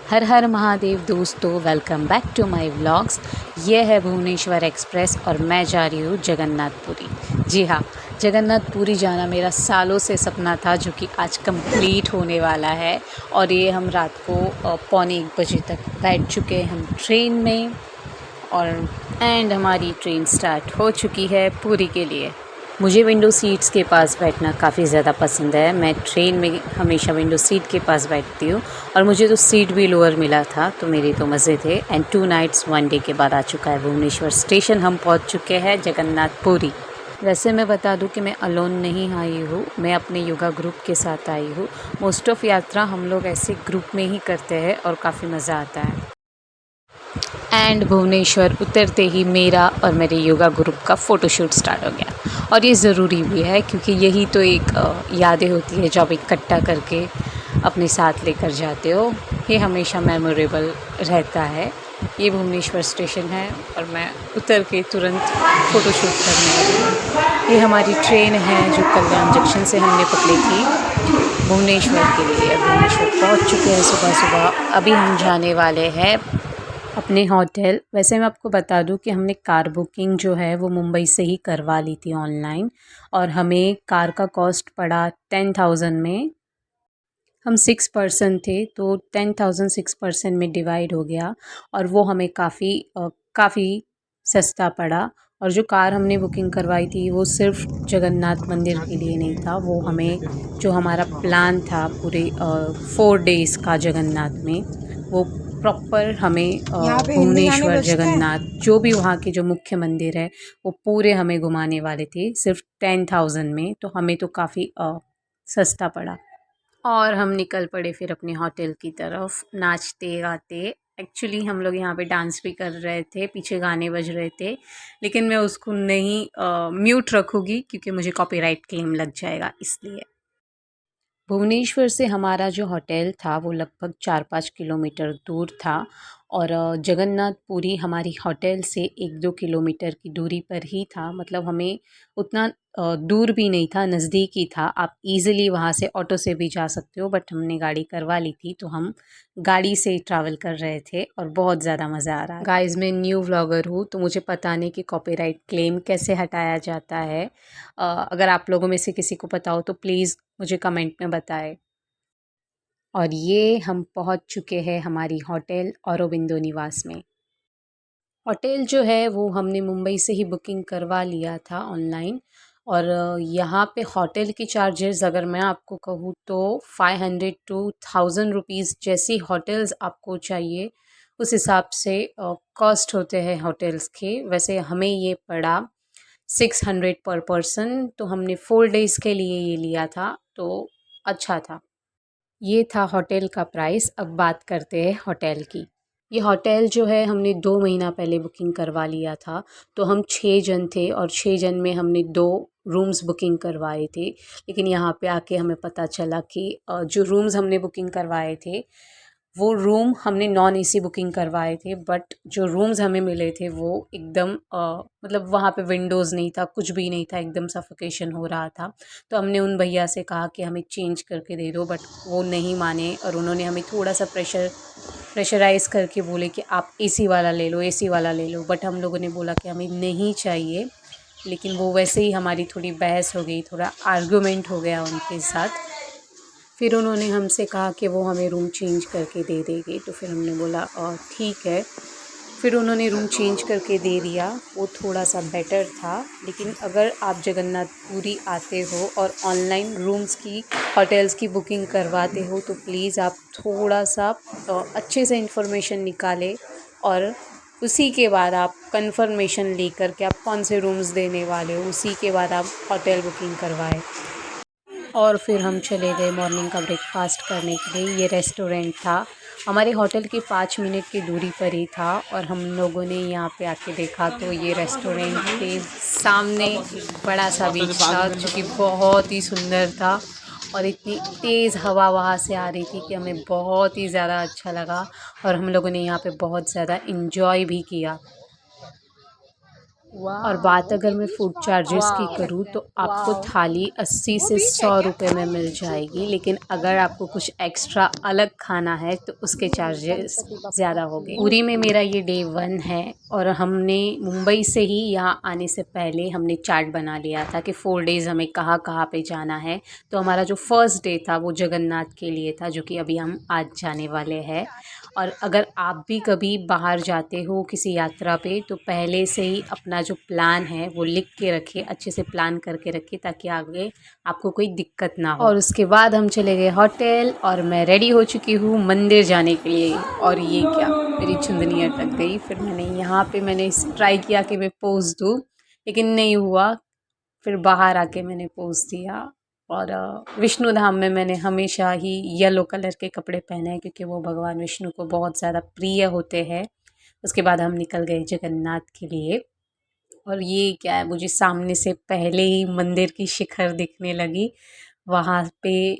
हर हर महादेव दोस्तों, welcome back to my vlogs. ये है भुवनेश्वर एक्सप्रेस और मैं जा रही हूँ जगन्नाथपुरी। जी हाँ, जगन्नाथपुरी जाना मेरा सालों से सपना था, जो कि आज कंप्लीट होने वाला है। और ये हम रात को पौने 1 बजे तक बैठ चुके हैं हम ट्रेन में, और हमारी ट्रेन स्टार्ट हो चुकी है पुरी के लिए। मुझे विंडो सीट्स के पास बैठना काफ़ी ज़्यादा पसंद है। मैं ट्रेन में हमेशा विंडो सीट के पास बैठती हूँ, और मुझे तो सीट भी लोअर मिला था, तो मेरे तो मज़े थे। एंड 2 नाइट्स 1 डे के बाद आ चुका है भुवनेश्वर स्टेशन। हम पहुँच चुके हैं जगन्नाथपुरी। वैसे मैं बता दूं कि मैं अलोन नहीं आई हूँ, मैं अपने योगा ग्रुप के साथ आई हूँ। मोस्ट ऑफ़ यात्रा हम लोग ऐसे ग्रुप में ही करते हैं और काफ़ी मज़ा आता है। एंड भुवनेश्वर उतरते ही मेरा और मेरे योगा ग्रुप का फ़ोटोशूट स्टार्ट हो गया। और ये ज़रूरी भी है, क्योंकि यही तो एक यादें होती है जो आप इकट्ठा करके अपने साथ लेकर जाते हो। ये हमेशा मेमोरेबल रहता है। ये भुवनेश्वर स्टेशन है और मैं उतर के तुरंत फ़ोटोशूट करने लगी हूँ। ये हमारी ट्रेन है जो कल्याण जंक्शन से हमने पकड़ी थी भुवनेश्वर के लिए। भुवनेश्वर पहुँच चुके हैं सुबह सुबह। अभी हम जाने वाले हैं अपने होटल। वैसे मैं आपको बता दूं कि हमने कार बुकिंग जो है वो मुंबई से ही करवा ली थी ऑनलाइन, और हमें कार का कॉस्ट पड़ा 10,000 में। हम 6 पर्सन थे, तो 10,000 6 पर्सन में डिवाइड हो गया, और वो हमें काफ़ी सस्ता पड़ा। और जो कार हमने बुकिंग करवाई थी वो सिर्फ जगन्नाथ मंदिर के लिए नहीं था, वो हमें जो हमारा प्लान था पूरे 4 डेज़ का जगन्नाथ में, वो प्रॉपर हमें यहाँ पे हिंदी गाने भुवनेश्वर बजते हैं। जगन्नाथ जो भी वहाँ के जो मुख्य मंदिर है वो पूरे हमें घुमाने वाले थे सिर्फ 10,000 में। तो हमें तो काफ़ी सस्ता पड़ा। और हम निकल पड़े फिर अपने होटल की तरफ नाचते गाते। एक्चुअली हम लोग यहाँ पे डांस भी कर रहे थे, पीछे गाने बज रहे थे, लेकिन मैं उसको नहीं म्यूट रखूँगी क्योंकि मुझे कॉपीराइट क्लेम लग जाएगा इसलिए। भुवनेश्वर से हमारा जो होटल था वो लगभग 4-5 किलोमीटर दूर था, और जगन्नाथपुरी हमारी होटल से 1-2 किलोमीटर की दूरी पर ही था। मतलब हमें उतना दूर भी नहीं था, नज़दीक ही था। आप इजीली वहाँ से ऑटो से भी जा सकते हो, बट हमने गाड़ी करवा ली थी तो हम गाड़ी से ट्रैवल कर रहे थे, और बहुत ज़्यादा मज़ा आ रहा है। गाइस, मैं न्यू व्लॉगर हूँ तो मुझे पता नहीं कि कॉपीराइट क्लेम कैसे हटाया जाता है। अगर आप लोगों में से किसी को पता हो तो प्लीज़ मुझे कमेंट में बताएं। और ये हम पहुंच चुके हैं हमारी होटल औरोबिंदो निवास में। होटल जो है वो हमने मुंबई से ही बुकिंग करवा लिया था ऑनलाइन। और यहाँ पे होटल की चार्जेस अगर मैं आपको कहूँ तो 500 टू 1000 रुपीज़ जैसी होटल्स आपको चाहिए उस हिसाब से कॉस्ट होते हैं होटल्स के। वैसे हमें ये पड़ा 600 पर पर्सन, तो हमने 4 डेज़ के लिए ये लिया था, तो अच्छा था। ये था होटल का प्राइस। अब बात करते हैं होटल की। ये होटल जो है हमने 2 महीना पहले बुकिंग करवा लिया था। तो हम 6 जन थे, और 6 जन में हमने 2 रूम्स बुकिंग करवाए थे। लेकिन यहाँ पे आके हमें पता चला कि जो रूम्स हमने बुकिंग करवाए थे वो रूम हमने नॉन एसी बुकिंग करवाए थे, बट जो रूम्स हमें मिले थे वो एकदम मतलब वहाँ पे विंडोज़ नहीं था, कुछ भी नहीं था, एकदम सफोकेशन हो रहा था। तो हमने उन भैया से कहा कि हमें चेंज करके दे दो, बट वो नहीं माने, और उन्होंने हमें थोड़ा सा प्रेशराइज़ करके बोले कि आप एसी वाला ले लो, एसी वाला ले लो। बट हम लोगों ने बोला कि हमें नहीं चाहिए। लेकिन वो वैसे ही हमारी थोड़ी बहस हो गई, थोड़ा आर्गुमेंट हो गया उनके साथ। फिर उन्होंने हमसे कहा कि वो हमें रूम चेंज करके दे देंगे, तो फिर हमने बोला ठीक है। फिर उन्होंने रूम चेंज करके दे दिया, वो थोड़ा सा बेटर था। लेकिन अगर आप जगन्नाथपुरी आते हो और ऑनलाइन रूम्स की होटल्स की बुकिंग करवाते हो तो प्लीज़ आप थोड़ा सा अच्छे से इन्फॉर्मेशन निकालें, और उसी के बाद आप कंफर्मेशन लेकर के आप कौन से रूम्स देने वाले हो उसी के बाद आप होटल बुकिंग करवाएं। और फिर हम चले गए मॉर्निंग का ब्रेकफास्ट करने के लिए। ये रेस्टोरेंट था हमारे होटल की 5 मिनट की दूरी पर ही था, और हम लोगों ने यहाँ पे आके देखा तो ये रेस्टोरेंट के सामने एक बड़ा सा बीच था जो कि बहुत ही सुंदर था, और इतनी तेज़ हवा वहाँ से आ रही थी कि हमें बहुत ही ज़्यादा अच्छा लगा, और हम लोगों ने यहाँ पे बहुत ज़्यादा इन्जॉय भी किया। और बात अगर मैं फूड चार्जेस की करूँ तो आपको थाली 80 से 100 रुपये में मिल जाएगी, लेकिन अगर आपको कुछ एक्स्ट्रा अलग खाना है तो उसके चार्जेस ज़्यादा होंगे। पुरी में मेरा ये डे 1 है और हमने मुंबई से ही यहाँ आने से पहले हमने चार्ट बना लिया था कि 4 डेज़ हमें कहाँ कहाँ पे जाना है। तो हमारा जो फर्स्ट डे था वो जगन्नाथ के लिए था, जो कि अभी हम आज जाने वाले हैं। और अगर आप भी कभी बाहर जाते हो किसी यात्रा पे तो पहले से ही अपना जो प्लान है वो लिख के रखिए, अच्छे से प्लान करके रखिए ताकि आगे आपको कोई दिक्कत ना हो। और उसके बाद हम चले गए होटल और मैं रेडी हो चुकी हूँ मंदिर जाने के लिए। और ये क्या, मेरी चुंदनी अटक गई। फिर मैंने ट्राई किया कि मैं पोज़ दूँ, लेकिन नहीं हुआ। फिर बाहर आके मैंने पोज़ दिया। और विष्णु धाम में मैंने हमेशा ही येलो कलर के कपड़े पहने हैं क्योंकि वो भगवान विष्णु को बहुत ज़्यादा प्रिय होते हैं। उसके बाद हम निकल गए जगन्नाथ के लिए। और ये क्या है, मुझे सामने से पहले ही मंदिर की शिखर दिखने लगी। वहाँ पे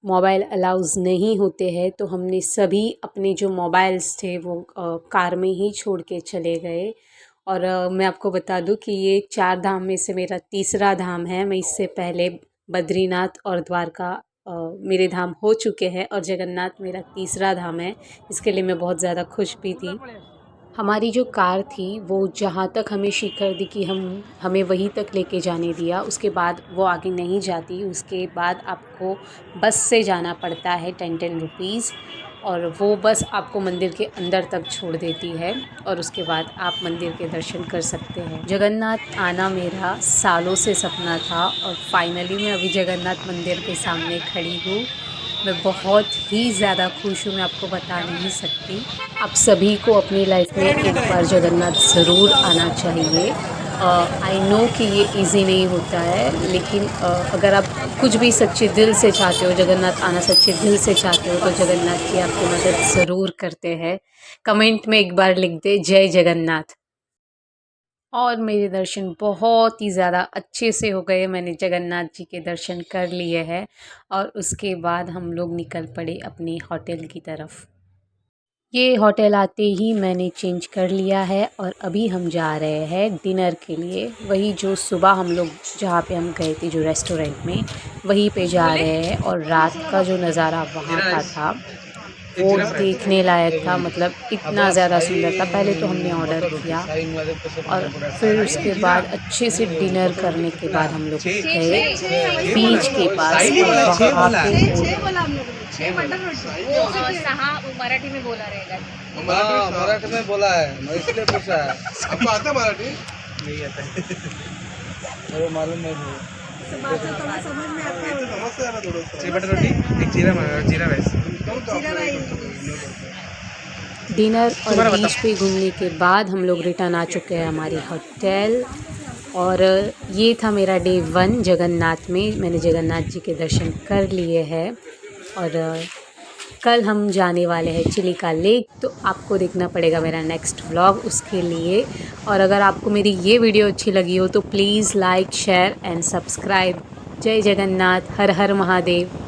मोबाइल अलाउज़ नहीं होते हैं तो हमने सभी अपने जो मोबाइल्स थे वो कार में ही छोड़ के चले गए। और मैं आपको बता दूं कि ये 4 धाम में से मेरा तीसरा धाम है। मैं इससे पहले बद्रीनाथ और द्वारका मेरे धाम हो चुके हैं और जगन्नाथ मेरा तीसरा धाम है। इसके लिए मैं बहुत ज़्यादा खुश भी थी। हमारी जो कार थी वो जहाँ तक हमें शिखर दिखी हमें वहीं तक लेके जाने दिया। उसके बाद वो आगे नहीं जाती। उसके बाद आपको बस से जाना पड़ता है 10 रुपीज़, और वो बस आपको मंदिर के अंदर तक छोड़ देती है और उसके बाद आप मंदिर के दर्शन कर सकते हैं। जगन्नाथ आना मेरा सालों से सपना था और फाइनली मैं अभी जगन्नाथ मंदिर के सामने खड़ी हूँ। मैं बहुत ही ज़्यादा खुश हूँ, मैं आपको बता नहीं सकती। आप सभी को अपनी लाइफ में एक बार जगन्नाथ ज़रूर आना चाहिए। आई नो कि ये इजी नहीं होता है, लेकिन अगर आप कुछ भी सच्चे दिल से चाहते हो, जगन्नाथ आना सच्चे दिल से चाहते हो, तो जगन्नाथ की आपकी मदद ज़रूर करते हैं। कमेंट में एक बार लिख दे जय जगन्नाथ। और मेरे दर्शन बहुत ही ज़्यादा अच्छे से हो गए। मैंने जगन्नाथ जी के दर्शन कर लिए हैं और उसके बाद हम लोग निकल पड़े अपने होटल की तरफ। ये होटल आते ही मैंने चेंज कर लिया है और अभी हम जा रहे हैं डिनर के लिए। वही जो सुबह हम लोग जहाँ पे हम गए थे जो रेस्टोरेंट में, वहीं पे जा रहे हैं। और रात का जो नज़ारा वहाँ का था वो देखने लायक था, मतलब इतना ज़्यादा सुंदर था। पहले तो हमने ऑर्डर किया और फिर उसके बाद अच्छे से डिनर करने के बाद हम लोग गए बीच के पास। और वहाँ पे मराठी में बोला रहेगा। हाँ, मराठी में बोला है, मैं इसलिए पूछा है। आपको आता है मराठी? नहीं आता है। मुझे मालूम नहीं है। समझ में आता है। समझता है ना थोड़ा सा। 6 बटर रोटी, एक जीरा राइस। डिनर और बीच पे घूमने के बाद हम लोग रिटर्न आ चुके हैं हमारे होटल। और ये था मेरा डे 1 जगन्नाथ में। मैंने जगन्नाथ जी के दर्शन कर लिए हैं और कल हम जाने वाले हैं चिलिका लेक, तो आपको देखना पड़ेगा मेरा नेक्स्ट व्लॉग उसके लिए। और अगर आपको मेरी ये वीडियो अच्छी लगी हो तो please like share and subscribe. जय जगन्नाथ, हर हर महादेव।